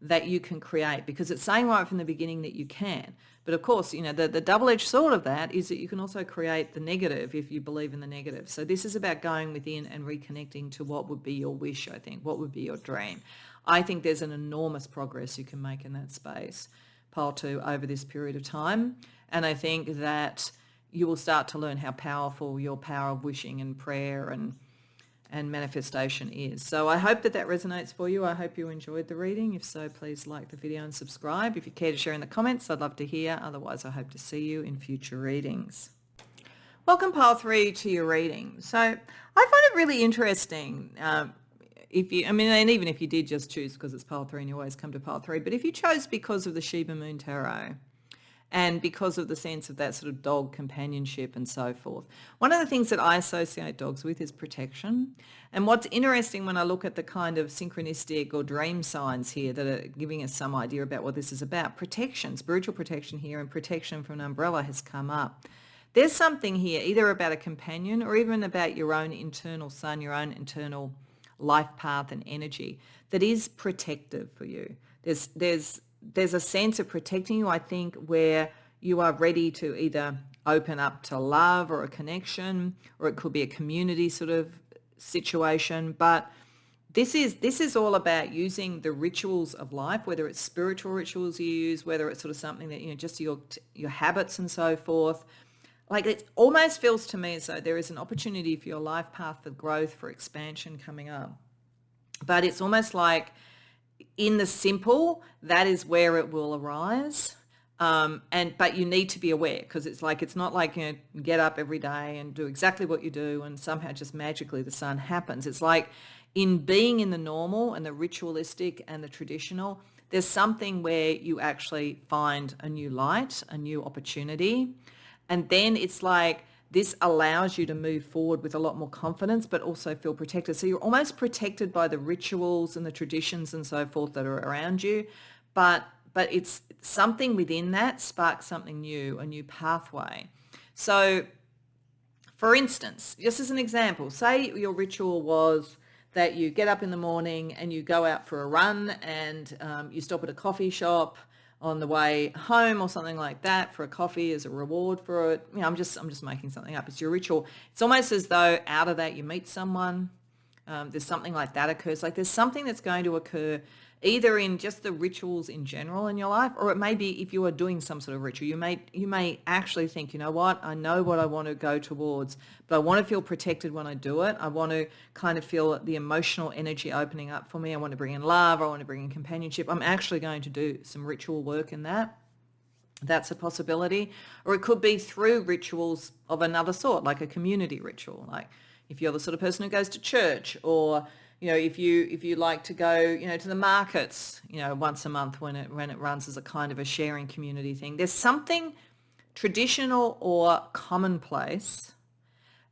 that you can create, because it's saying right from the beginning that you can. But of course, the double-edged sword of that is that you can also create the negative if you believe in the negative. So this is about going within and reconnecting to what would be your wish, I think, what would be your dream. I think there's an enormous progress you can make in that space, pile 2, over this period of time. And I think that you will start to learn how powerful your power of wishing and prayer and manifestation is. So I hope that resonates for you. I hope you enjoyed the reading. If so, please like the video and subscribe. If you care to share in the comments, I'd love to hear. Otherwise, I hope to see you in future readings. Welcome, pile 3, to your reading. So I find it really interesting. And even if you did just choose because it's pile 3 and you always come to pile 3, but if you chose because of the Shiba Moon Tarot, and because of the sense of that sort of dog companionship and so forth. One of the things that I associate dogs with is protection. And what's interesting when I look at the kind of synchronistic or dream signs here that are giving us some idea about what this is about, protection, spiritual protection here, and protection from an umbrella has come up. There's something here either about a companion or even about your own internal sun, your own internal life path and energy that is protective for you. There's a sense of protecting you, I think, where you are ready to either open up to love or a connection, or it could be a community sort of situation. But this is all about using the rituals of life, whether it's spiritual rituals you use, whether it's sort of something that, just your habits and so forth. Like, it almost feels to me as though there is an opportunity for your life path for growth, for expansion coming up. But it's almost like, in the simple, that is where it will arise. But you need to be aware, because it's not like, get up every day and do exactly what you do and somehow just magically the sun happens. It's like, in being in the normal and the ritualistic and the traditional, there's something where you actually find a new light, a new opportunity. And then it's like, this allows you to move forward with a lot more confidence, but also feel protected. So you're almost protected by the rituals and the traditions and so forth that are around you. But it's something within that sparks something new, a new pathway. So, for instance, just as an example, say your ritual was that you get up in the morning and you go out for a run and you stop at a coffee shop on the way home or something like that for a coffee as a reward for it. I'm just making something up. It's your ritual. It's almost as though out of that you meet someone. There's something like that occurs. Like, there's something that's going to occur either in just the rituals in general in your life, or it may be if you are doing some sort of ritual, you may actually think, you know what, I know what I want to go towards, but I want to feel protected when I do it. I want to kind of feel the emotional energy opening up for me. I want to bring in love. I want to bring in companionship. I'm actually going to do some ritual work in that. That's a possibility. Or it could be through rituals of another sort, like a community ritual, like if you're the sort of person who goes to church, or if you like to go, to the markets, once a month when it runs as a kind of a sharing community thing. There's something traditional or commonplace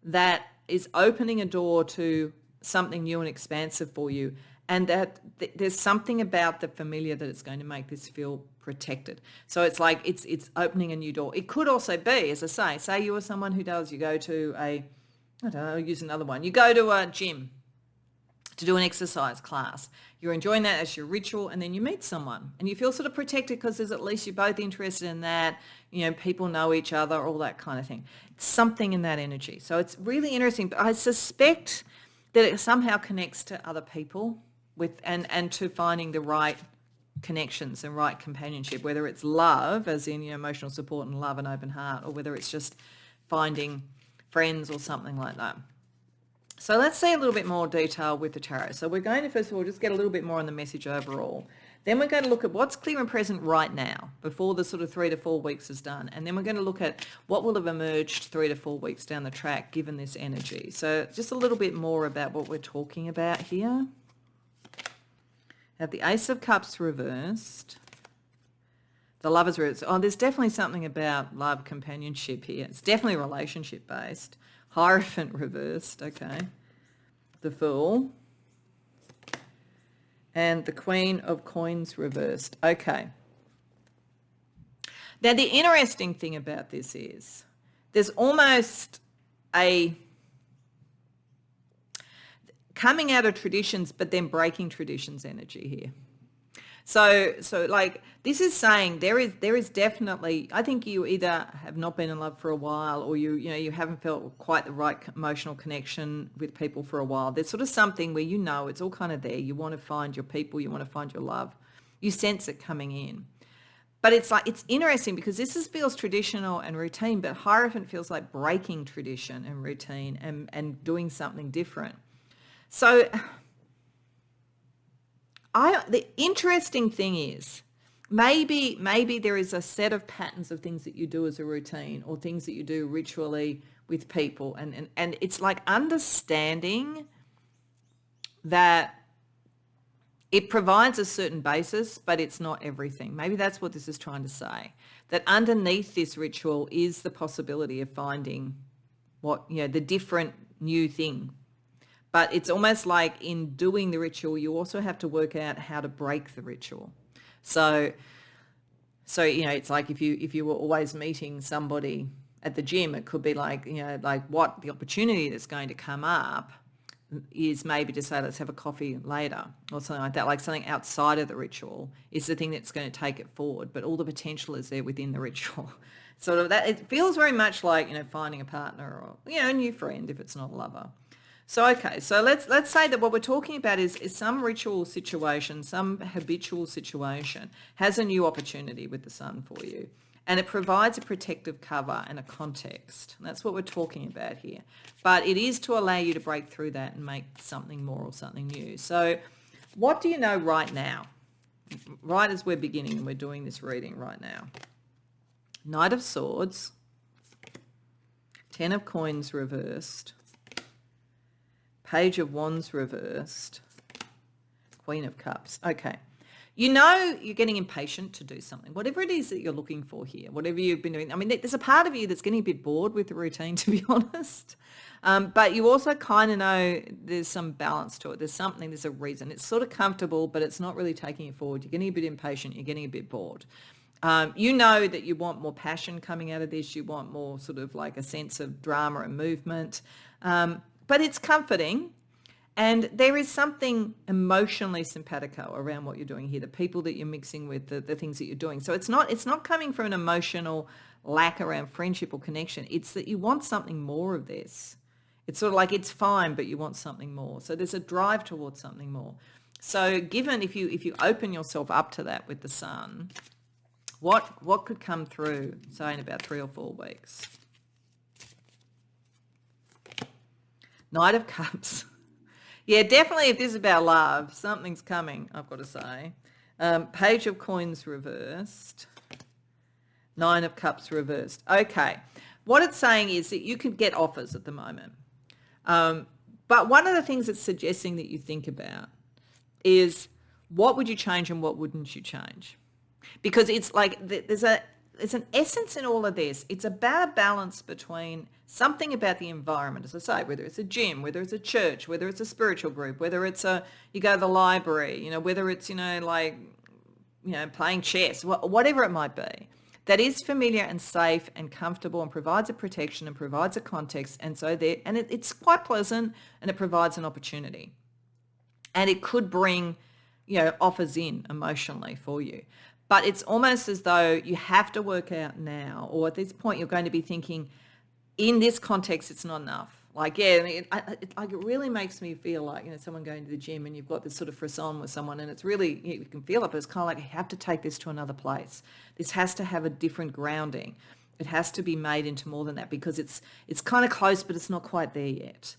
that is opening a door to something new and expansive for you, and that there's something about the familiar that it's going to make this feel protected. So it's like it's opening a new door. It could also be, as I say you are someone who you go to I'll use another one. You go to a gym to do an exercise class. You're enjoying that as your ritual, and then you meet someone and you feel sort of protected because there's at least you're both interested in that, people know each other, all that kind of thing. It's something in that energy. So it's really interesting, but I suspect that it somehow connects to other people and to finding the right connections and right companionship, whether it's love, as in emotional support and love and open heart, or whether it's just finding friends or something like that. So let's see a little bit more detail with the tarot. So we're going to, first of all, just get a little bit more on the message overall. Then we're going to look at what's clear and present right now before the sort of 3 to 4 weeks is done. And then we're going to look at what will have emerged 3 to 4 weeks down the track given this energy. So just a little bit more about what we're talking about here. Have the Ace of Cups reversed. The Lovers reversed. Oh, there's definitely something about love, companionship here. It's definitely relationship based. Hierophant reversed, okay. The Fool. And the Queen of Coins reversed, okay. Now, the interesting thing about this is there's almost a coming out of traditions, but then breaking traditions energy here. So like this is saying there is definitely, I think you either have not been in love for a while, or you haven't felt quite the right emotional connection with people for a while. There's sort of something where it's all kind of there. You want to find your people, you want to find your love. You sense it coming in. But it's interesting because feels traditional and routine, but Hierophant feels like breaking tradition and routine and doing something different. So the interesting thing is maybe there is a set of patterns of things that you do as a routine, or things that you do ritually with people. And it's like understanding that it provides a certain basis, but it's not everything. Maybe that's what this is trying to say, that underneath this ritual is the possibility of finding the different new thing. But it's almost like in doing the ritual, you also have to work out how to break the ritual. So it's like if you were always meeting somebody at the gym, it could be like, like what the opportunity that's going to come up is maybe to say, let's have a coffee later, or something like that. Like something outside of the ritual is the thing that's going to take it forward, but all the potential is there within the ritual. Sort of that, it feels very much like, finding a partner, or, a new friend if it's not a lover. So, okay, so let's say that what we're talking about is some ritual situation, some habitual situation has a new opportunity with the sun for you, and it provides a protective cover and a context. And that's what we're talking about here. But it is to allow you to break through that and make something more or something new. So what do you know right now? Right as we're beginning and we're doing this reading right now. Knight of Swords, 10 of Coins reversed, Page of Wands reversed, Queen of Cups. Okay. You're getting impatient to do something, whatever it is that you're looking for here, whatever you've been doing. I mean, there's a part of you that's getting a bit bored with the routine, to be honest. But you also kind of know there's some balance to it. There's a reason. It's sort of comfortable, but it's not really taking you forward. You're getting a bit impatient. You're getting a bit bored. You know that you want more passion coming out of this. You want more sort of like a sense of drama and movement. But it's comforting. And there is something emotionally simpatico around what you're doing here, the people that you're mixing with, the things that you're doing. So it's not coming from an emotional lack around friendship or connection. It's that you want something more of this. It's sort of like it's fine, but you want something more. So there's a drive towards something more. So given if you open yourself up to that with the sun, what could come through, say, in about 3 or 4 weeks? Knight of Cups. Yeah, definitely if this is about love, something's coming, I've got to say. Page of Coins reversed. 9 of Cups reversed. Okay. What it's saying is that you could get offers at the moment. But one of the things it's suggesting that you think about is what would you change and what wouldn't you change? Because it's like there's an essence in all of this. It's about a balance between something about the environment, as I say, whether it's a gym, whether it's a church, whether it's a spiritual group, whether it's you go to the library, whether it's, playing chess, whatever it might be, that is familiar and safe and comfortable and provides a protection and provides a context. And so it's quite pleasant, and it provides an opportunity. And it could bring, offers in emotionally for you. But it's almost as though you have to work out now, or at this point you're going to be thinking, in this context, it's not enough. Like, yeah, it really makes me feel like, someone going to the gym and you've got this sort of frisson with someone, and it's really, you can feel it, but it's kind of like, you have to take this to another place. This has to have a different grounding. It has to be made into more than that, because it's kind of close, but it's not quite there yet.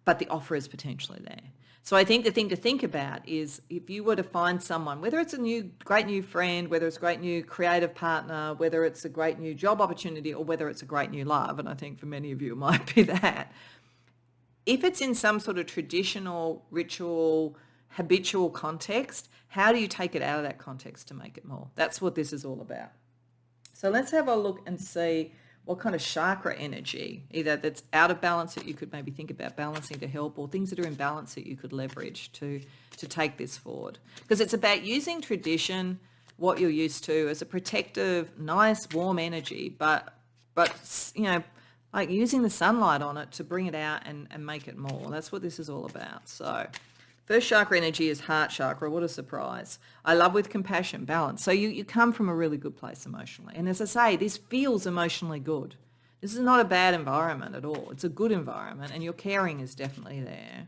But the offer is potentially there. So I think the thing to think about is, if you were to find someone, whether it's a great new friend, whether it's a great new creative partner, whether it's a great new job opportunity, or whether it's a great new love, and I think for many of you it might be that, if it's in some sort of traditional, ritual, habitual context, how do you take it out of that context to make it more? That's what this is all about. So let's have a look and see what kind of chakra energy, either that's out of balance that you could maybe think about balancing to help, or things that are in balance that you could leverage to take this forward. Because it's about using tradition, what you're used to, as a protective, nice, warm energy, but like using the sunlight on it to bring it out and make it more. That's what this is all about. So First chakra energy is heart chakra. What a surprise. I love with compassion, balance. So you come from a really good place emotionally. And as I say, this feels emotionally good. This is not a bad environment at all. It's a good environment, and your caring is definitely there.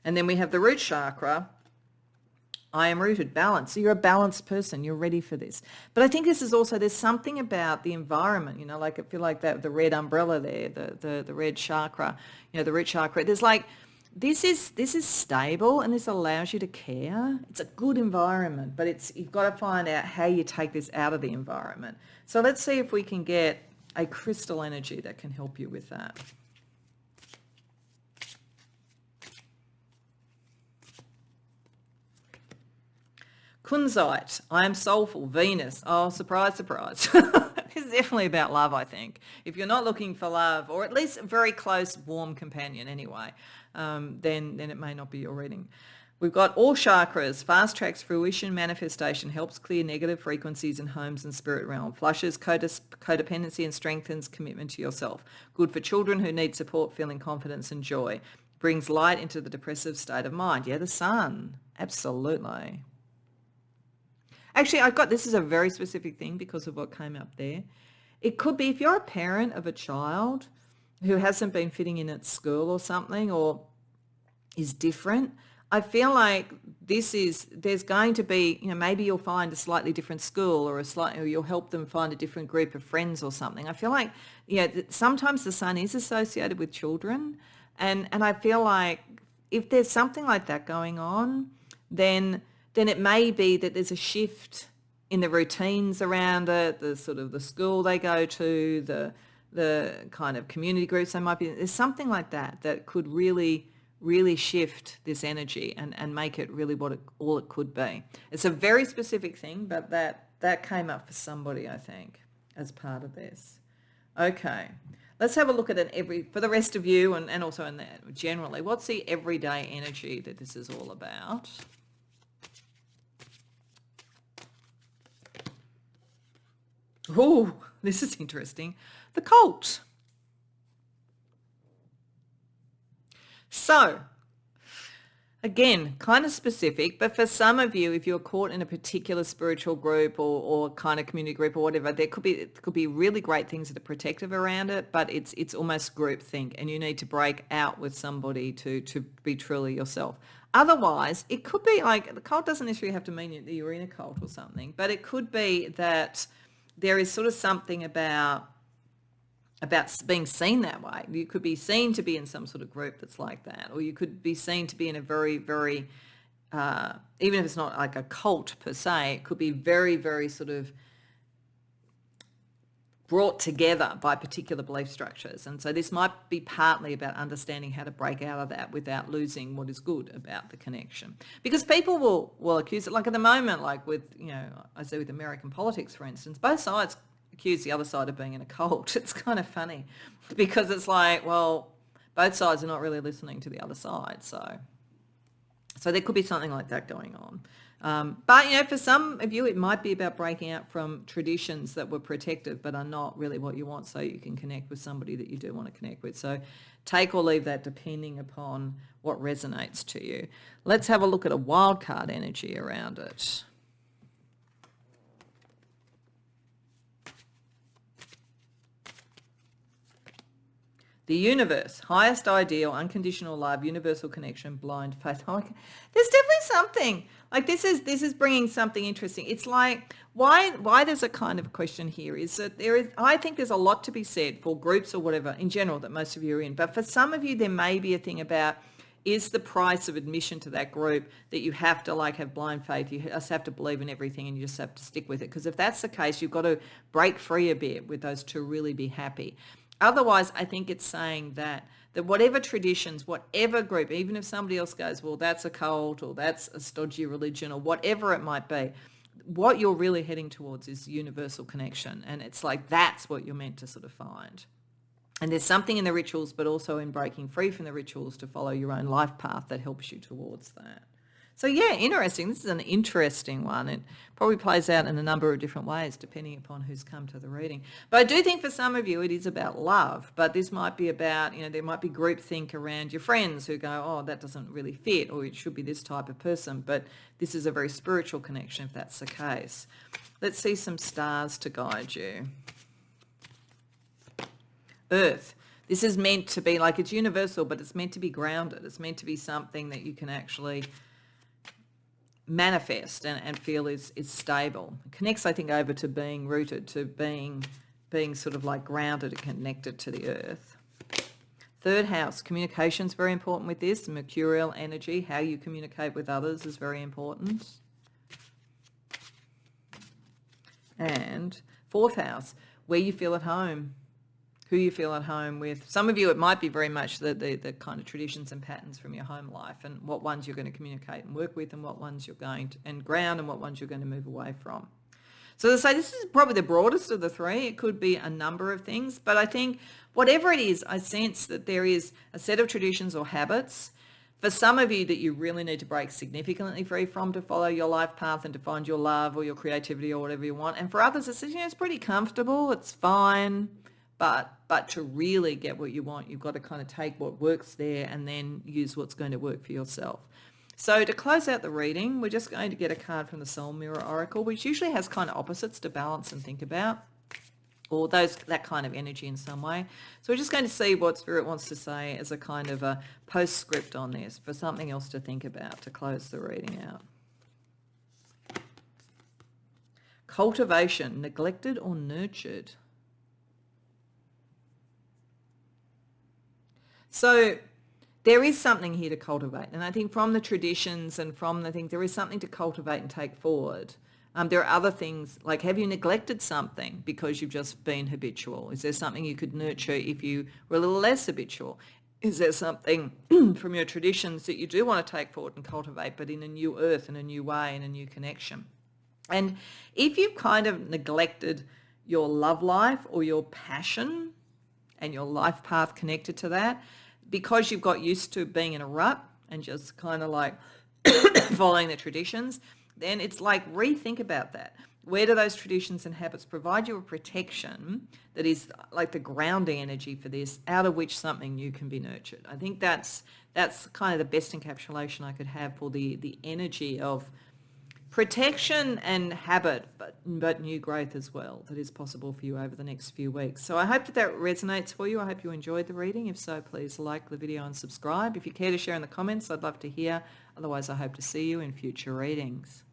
And then we have the root chakra. I am rooted, balance. So you're a balanced person. You're ready for this. But I think this is also, there's something about the environment, like I feel like that, the red umbrella there, the red chakra, the root chakra. There's like, this is stable, and this allows you to care. It's a good environment, but you've got to find out how you take this out of the environment. So let's see if we can get a crystal energy that can help you with that. Kunzite, I am soulful, Venus. Oh, surprise, surprise. This is definitely about love, I think. If you're not looking for love, or at least a very close, warm companion anyway, then it may not be your reading. We've got all chakras, fast tracks fruition, manifestation, helps clear negative frequencies in homes and spirit realm, flushes codependency and strengthens commitment to yourself. Good for children who need support, feeling confidence and joy. Brings light into the depressive state of mind. Yeah, the sun. Absolutely. Actually, this is a very specific thing because of what came up there. It could be if you're a parent of a child who hasn't been fitting in at school or something, or is different. I feel like there's going to be, maybe you'll find a slightly different school, or or you'll help them find a different group of friends or something. I feel like, sometimes the sun is associated with children. And I feel like if there's something like that going on, then it may be that there's a shift in the routines around it, the sort of the school they go to, the kind of community groups they might be in. There's something like that could really, really shift this energy and make it really all it could be. It's a very specific thing, but that came up for somebody, I think, as part of this. Okay. Let's have a look at for the rest of you and also in that generally, what's the everyday energy that this is all about? Oh, this is interesting. The cult. So, again, kind of specific, but for some of you, if you're caught in a particular spiritual group or kind of community group or whatever, it could be really great things that are protective around it, but it's almost groupthink, and you need to break out with somebody to be truly yourself. Otherwise, it could be like, the cult doesn't necessarily have to mean that you're in a cult or something, but it could be that there is sort of something about being seen that way. You could be seen to be in some sort of group that's like that, or you could be seen to be in a very, very, even if it's not like a cult per se, it could be very, very sort of brought together by particular belief structures. And so this might be partly about understanding how to break out of that without losing what is good about the connection. Because people will accuse it, like at the moment, like with, I say with American politics, for instance, both sides accuse the other side of being in a cult. It's kind of funny because it's like, well, both sides are not really listening to the other side. So there could be something like that going on. But, for some of you, it might be about breaking out from traditions that were protective but are not really what you want, so you can connect with somebody that you do want to connect with. So take or leave that depending upon what resonates to you. Let's have a look at a wild card energy around it. The universe, highest ideal, unconditional love, universal connection, blind faith. Oh, there's definitely something like this is bringing something interesting. It's like why there's a kind of question here is that I think there's a lot to be said for groups or whatever in general that most of you are in, but for some of you there may be a thing about, is the price of admission to that group that you have to have blind faith, you just have to believe in everything and you just have to stick with it? Because if that's the case, you've got to break free a bit with those to really be happy. Otherwise, I think it's saying that whatever traditions, whatever group, even if somebody else goes, well, that's a cult or that's a stodgy religion or whatever it might be, what you're really heading towards is universal connection. And it's like that's what you're meant to sort of find. And there's something in the rituals, but also in breaking free from the rituals to follow your own life path that helps you towards that. So yeah, interesting. This is an interesting one. It probably plays out in a number of different ways depending upon who's come to the reading. But I do think for some of you it is about love, but this might be about, there might be groupthink around your friends who go, oh, that doesn't really fit, or it should be this type of person. But this is a very spiritual connection if that's the case. Let's see some stars to guide you. Earth. This is meant to be, like, it's universal, but it's meant to be grounded. It's meant to be something that you can actually manifest and feel is stable. It connects, I think, over to being rooted, to being sort of like grounded and connected to the earth. Third house, communication is very important with this. Mercurial energy, how you communicate with others is very important. And fourth house, where you feel at home, who you feel at home with. Some of you, it might be very much the kind of traditions and patterns from your home life and what ones you're going to communicate and work with and what ones you're going to, and ground, and what ones you're going to move away from. So to say, this is probably the broadest of the three. It could be a number of things, but I think whatever it is, I sense that there is a set of traditions or habits for some of you that you really need to break significantly free from to follow your life path and to find your love or your creativity or whatever you want. And for others, it's pretty comfortable, it's fine. But to really get what you want, you've got to kind of take what works there and then use what's going to work for yourself. So to close out the reading, we're just going to get a card from the Soul Mirror Oracle, which usually has kind of opposites to balance and think about, or that kind of energy in some way. So we're just going to see what Spirit wants to say as a kind of a postscript on this, for something else to think about to close the reading out. Cultivation, neglected or nurtured? So there is something here to cultivate. And I think from the traditions and from the things, there is something to cultivate and take forward. There are other things, like, have you neglected something because you've just been habitual? Is there something you could nurture if you were a little less habitual? Is there something from your traditions that you do want to take forward and cultivate, but in a new earth, in a new way, in a new connection? And if you've kind of neglected your love life or your passion and your life path connected to that, because you've got used to being in a rut and just kind of like following the traditions, then it's like, rethink about that. Where do those traditions and habits provide you a protection that is like the grounding energy for this, out of which something new can be nurtured? I think that's kind of the best encapsulation I could have for the energy of protection and habit, but new growth as well, that is possible for you over the next few weeks. So I hope that resonates for you. I hope you enjoyed the reading. If so, please like the video and subscribe. If you care to share in the comments, I'd love to hear. Otherwise, I hope to see you in future readings.